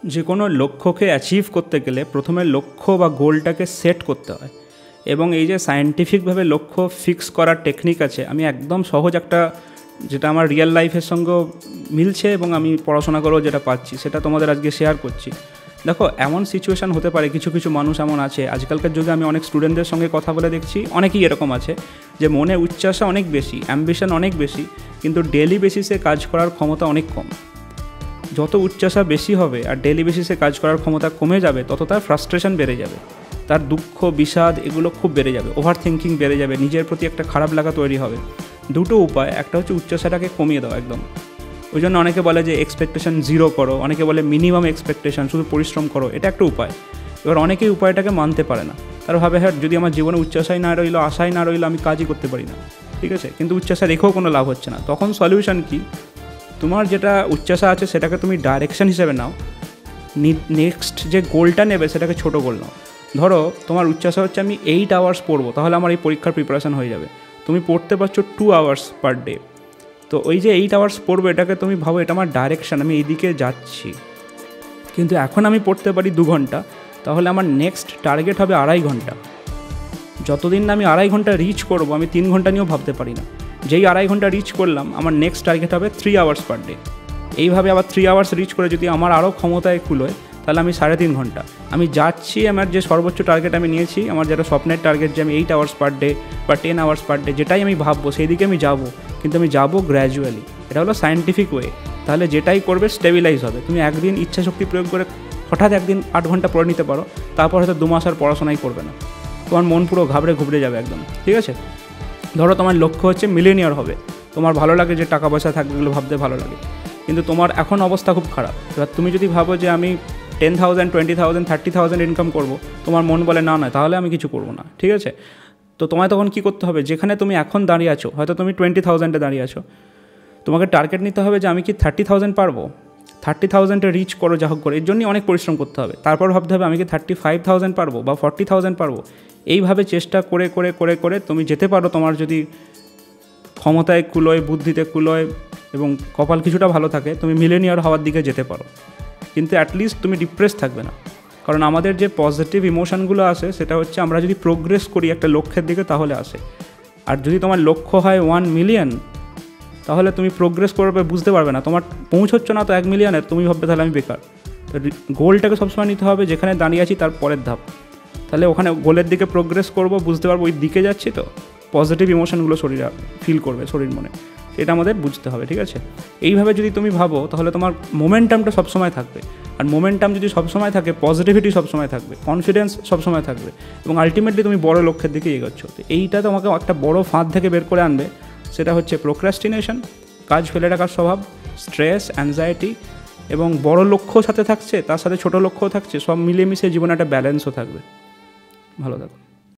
যে কোনো লক্ষ্যকে অ্যাচিভ করতে গেলে প্রথমে লক্ষ্য বা গোলটাকে সেট করতে হয়, এবং এই যে সায়েন্টিফিকভাবে লক্ষ্য ফিক্স করার টেকনিক আছে, আমি একদম সহজ একটা, যেটা আমার রিয়েল লাইফের সঙ্গেও মিলছে এবং আমি পড়াশোনা করেও যেটা পাচ্ছি সেটা তোমাদের আজকে শেয়ার করছি। দেখো, এমন সিচুয়েশান হতে পারে, কিছু কিছু মানুষ এমন আছে, আজকালকার যুগে আমি অনেক স্টুডেন্টদের সঙ্গে কথা বলে দেখছি, অনেকেই এরকম আছে যে মনে উচ্চাসা অনেক বেশি, অ্যাম্বিশন অনেক বেশি, কিন্তু ডেলি বেসিসে কাজ করার ক্ষমতা অনেক কম। যত উচ্চাসা বেশি হবে আর ডেলি বেসিসে কাজ করার ক্ষমতা কমে যাবে, তত তার ফ্রাস্ট্রেশন বেড়ে যাবে, তার দুঃখ বিষাদ এগুলো খুব বেড়ে যাবে, ওভার থিঙ্কিং বেড়ে যাবে, নিজের প্রতি একটা খারাপ লাগা তৈরি হবে। দুটো উপায়, একটা হচ্ছে উচ্চাসাটাকে কমিয়ে দাও একদম। ওই জন্য অনেকে বলে যে এক্সপেকটেশন 0 করো, অনেকে বলে মিনিমাম এক্সপেকটেশন, শুধু পরিশ্রম করো, এটা একটা উপায়। এবার অনেকেই উপায়টাকে মানতে পারে না, তারা ভাবে হ্যাঁ যদি আমার জীবনে উচ্চাসাই না রইলো, আশাই না রইলো, আমি কাজই করতে পারি না, ঠিক আছে, কিন্তু উচ্চাসা রেখেও কোনো লাভ হচ্ছে না। তখন সলিউশন কি? তোমার যেটা উচ্চাসা আছে সেটাকে তুমি ডাইরেকশন হিসেবে নাও, নেক্সট যে গোলটা নেবে সেটাকে ছোটো গোল নাও। ধরো তোমার উচ্চাসা হচ্ছে আমি 8 আওয়ার্স পড়বো, তাহলে আমার এই পরীক্ষার প্রিপারেশান হয়ে যাবে। তুমি পড়তে পারছো 2 আওয়ার্স পার ডে, তো ওই যে 8 আওয়ার্স পড়বো, এটাকে তুমি ভাবো এটা আমার ডাইরেকশান, আমি এইদিকে যাচ্ছি। কিন্তু এখন আমি পড়তে পারি 2 ঘন্টা, তাহলে আমার নেক্সট টার্গেট হবে 2.5 ঘন্টা। যতদিন না আমি 2.5 ঘন্টা রিচ করবো, আমি 3 ঘন্টা নিয়েও ভাবতে পারি না। যেই 2.5 ঘন্টা রিচ করলাম, আমার নেক্সট টার্গেট হবে 3 আওয়ার্স পার ডে। এইভাবে আবার 3 আওয়ার্স রিচ করে যদি আমার আরও ক্ষমতায় কুলোয়, তাহলে আমি 3.5 ঘন্টা আমি যাচ্ছি। আমার যে সর্বোচ্চ টার্গেট আমি নিয়েছি, আমার যেটা স্বপ্নের টার্গেট যে আমি 8 আওয়ার্স পার ডে বা 10 আওয়ার্স পার ডে, যেটাই আমি ভাববো সেই দিকে আমি যাবো, কিন্তু আমি যাবো গ্র্যাজুয়ালি। এটা হলো সায়েন্টিফিক ওয়ে। তাহলে যেটাই করবে স্টেবিলাইজ হবে। তুমি একদিন ইচ্ছাশক্তি প্রয়োগ করে হঠাৎ একদিন 8 ঘন্টা পড়ে নিতে পারো, তারপর হয়তো 2 মাস আর পড়াশোনাই করবে না, তোমার মন পুরো ঘুবড়ে যাবে একদম, ঠিক আছে। ধরো তোমার লক্ষ্য হচ্ছে মিলেনিয়ার হবে, তোমার ভালো লাগে যে টাকা পয়সা থাকবে, এগুলো ভাবতে ভালো লাগে, কিন্তু তোমার এখন অবস্থা খুব খারাপ। এবার তুমি যদি ভাবো যে আমি 10,000, 20,000, 30,000 ইনকাম করবো, তোমার মন বলে না, তাহলে আমি কিছু করবো না, ঠিক আছে। তো তোমায় তখন কী করতে হবে? যেখানে তুমি এখন দাঁড়িয়ে আছো, হয়তো তুমি 20,000-এ দাঁড়িয়ে আছো, তোমাকে টার্গেট নিতে হবে যে আমি কি 30,000 পারবো। 30,000-এ রিচ করো যা হোক করে, এর জন্যই অনেক পরিশ্রম করতে হবে। তারপর ভাবতে হবে আমি কি 35,000 পারবো বা 40,000 পারবো। এইভাবে চেষ্টা করে করে করে করে তুমি যেতে পারো, তোমার যদি ক্ষমতায় কুলোয়, বুদ্ধিতে কুলোয় এবং কপাল কিছুটা ভালো থাকে, তুমি মিলেনিয়ার হওয়ার দিকে যেতে পারো। কিন্তু অ্যাটলিস্ট তুমি ডিপ্রেস থাকবে না, কারণ আমাদের যে পজিটিভ ইমোশনগুলো আসে সেটা হচ্ছে আমরা যদি প্রোগ্রেস করি একটা লক্ষ্যের দিকে তাহলে আসে। আর যদি তোমার লক্ষ্য হয় 1 মিলিয়ন, তাহলে তুমি প্রোগ্রেস করবে বুঝতে পারবে না, তোমার পৌঁছচ্ছ না তো 1 মিলিয়নের, তুমি ভাববে তাহলে আমি বেকার। তো গোলটাকে সবসময় নিতে হবে যেখানে দাঁড়িয়ে আছি তার পরের ধাপ, তাহলে ওখানে গোলের দিকে প্রোগ্রেস করবো, বুঝতে পারবো ওই দিকে যাচ্ছি, তো পজিটিভ ইমোশনগুলো শরীরে ফিল করবে, শরীর মনে, এটা আমাদের বুঝতে হবে, ঠিক আছে। এইভাবে যদি তুমি ভাবো তাহলে তোমার মোমেন্টামটা সবসময় থাকবে, আর মোমেন্টাম যদি সবসময় থাকে, পজিটিভিটি সবসময় থাকবে, কনফিডেন্স সবসময় থাকবে, এবং আলটিমেটলি তুমি বড় লক্ষ্যের দিকে এগোচ্ছ। তো এইটা তোমাকে একটা বড় ফাঁদ থেকে বের করে আনবে, সেটা হচ্ছে প্রোক্রাস্টিনেশন, কাজ ফেলে রাখার স্বভাব, স্ট্রেস, অ্যাংজাইটি, এবং বড় লক্ষ্যর সাথে থাকছে, তার সাথে ছোট লক্ষ্যও থাকছে, সব মিলেমিশে জীবনে একটা ব্যালেন্সও থাকবে। ভালো থাকো।